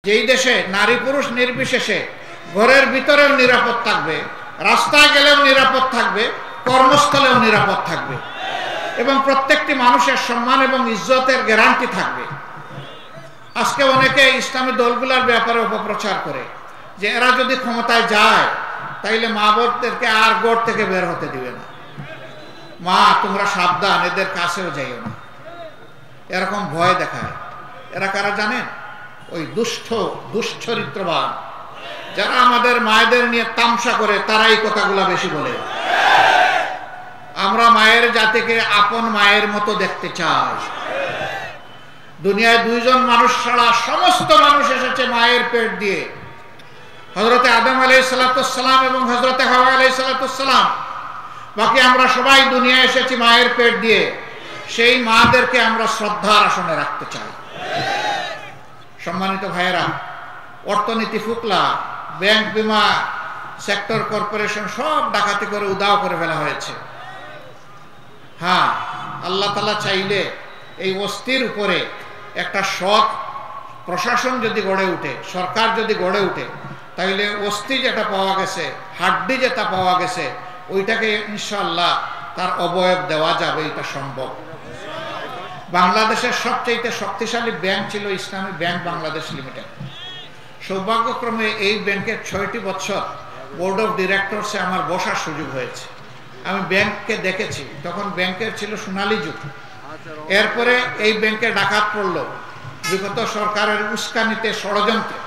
যেই দেশে নারী পুরুষ নির্বিশেষে ঘরের ভিতরেও নিরাপদ থাকবে, রাস্তায় গেলেও নিরাপদ থাকবে, কর্মস্থলেও নিরাপদ থাকবে এবং প্রত্যেকটি মানুষের সম্মান এবং ইজ্জতের গ্যারান্টি থাকবে। আজকে অনেকে ইসলামী দলগুলোর ব্যাপারে অপপ্রচার করে যে এরা যদি ক্ষমতায় যায় তাইলে মা বোনদেরকে আর গড় থেকে বের হতে দিবে না, মা তোমরা সাবধান, এদের কাছেও যাইও না, এরকম ভয় দেখায়। এরা কারা জানেন? ওই দুশ্চরিত্রবান যারা আমাদের মায়েদের নিয়ে তামসা করে, তারা এই কথাগুলো বেশি বলে। আমরা মায়ের জাতিকে আপন মায়ের মতো দেখতে চাই। দুনিয়ায় দুইজন মানুষ ছাড়া সমস্ত মানুষ এসেছে মায়ের পেট দিয়ে, হযরতে আদম আলাইহিস সালাম এবং হযরতে হাওয়া আলাইহিস সালাম। বাকি আমরা সবাই দুনিয়ায় এসেছি মায়ের পেট দিয়ে। সেই মাদেরকে আমরা শ্রদ্ধার আসনে রাখতে চাই। সম্মানিত ভাইয়েরা, অর্থনীতি ফুকলা, ব্যাংক, বিমা সেক্টর, কর্পোরেশন সব ডাকাতি করে উদাও করে ফেলা হয়েছে। হ্যাঁ, আল্লাহ তাআলা চাইলে এই অস্থির উপরে একটা সৎ প্রশাসন যদি গড়ে উঠে, সরকার যদি গড়ে উঠে, তাইলে অস্থি যেটা পাওয়া গেছে, হাড্ডি যেটা পাওয়া গেছে, ওইটাকে ইনশাআল্লাহ তার অবয়ব দেওয়া যাবে, এটা সম্ভব। বাংলাদেশের সবচেয়ে শক্তিশালী ব্যাংক ছিল ইসলামী ব্যাংক বাংলাদেশ লিমিটেড। সৌভাগ্যক্রমে এই ব্যাংকের 6টি বছর বোর্ড অফ ডিরেক্টরসে আমার বসার সুযোগ হয়েছে। আমি ব্যাংককে দেখেছি, তখন ব্যাংকের ছিল সোনালী যুগ। এরপরে এই ব্যাংকে ডাকাত পড়লো, বিগত সরকারের উস্কানিতে, ষড়যন্ত্রে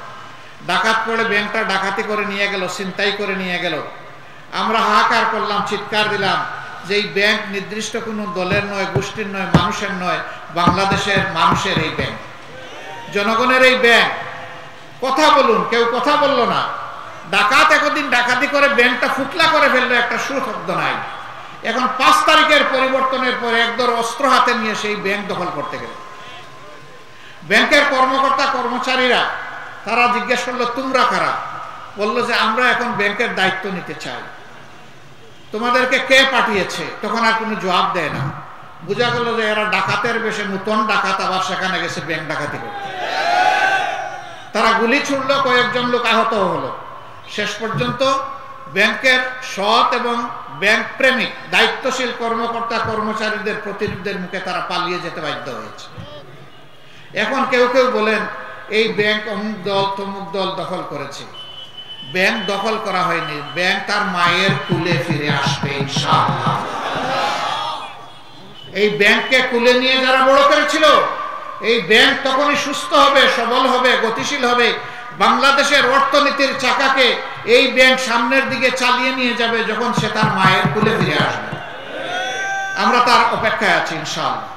ডাকাত পড়ে ব্যাংকটা ডাকাতি করে নিয়ে গেল, ছিনতাই করে নিয়ে গেল। আমরা হাহাকার করলাম, চিৎকার দিলাম যে এই ব্যাংক নির্দিষ্ট কোনো দলের নয়, গোষ্ঠীর নয়, মানুষের নয়, বাংলাদেশের মানুষের এই ব্যাংক, জনগণের এই ব্যাংক। কথা বলুন, কেউ কথা বললো না। ডাকাত একদিন ডাকাতি করে ব্যাংকটা ফুকলা করে ফেললো, একটা সুশব্দ নাই। এখন 5 তারিখের পরিবর্তনের পরে একদর অস্ত্র হাতে নিয়ে সেই ব্যাংক দখল করতে গেল। ব্যাংকের কর্মকর্তা কর্মচারীরা তারা জিজ্ঞেস করলো তোমরা কারা? বললো যে আমরা এখন ব্যাংকের দায়িত্ব নিতে চাই, তোমাদেরকে কে পাঠিয়েছে? তখন আর কোনো জবাব দেয় না। বোঝা গেল যে এরা ডাকাতের বেশে, নতুন ডাকাত, আবার সেখানে গেছে ব্যাংক ডাকাতি করতে। তারা গুলি ছুড়লো, কয়েকজন লোক আহত হলো। শেষ পর্যন্ত ব্যাংকের সৎ এবং ব্যাংক প্রেমিক দায়িত্বশীল কর্মকর্তা কর্মচারীদের প্রতিনিধিদের মুখে তারা পালিয়ে যেতে বাধ্য হয়েছে। এখন কেউ কেউ বলেন এই ব্যাংক অমুক দল তমুক দল দখল করেছে। ব্যাংক দখল করা হয়নি, ব্যাংক তার মায়ের কুলে ফিরে আসবে ইনশাআল্লাহ। এই ব্যাংককে কুলে নিয়ে যারা বড় করেছিল, এই ব্যাংক তখনই সুস্থ হবে, সবল হবে, গতিশীল হবে। বাংলাদেশের অর্থনীতির চাকাকে এই ব্যাংক সামনের দিকে চালিয়ে নিয়ে যাবে যখন সে তার মায়ের কুলে ফিরে আসবে। আমরা তার অপেক্ষায় আছি ইনশাআল্লাহ।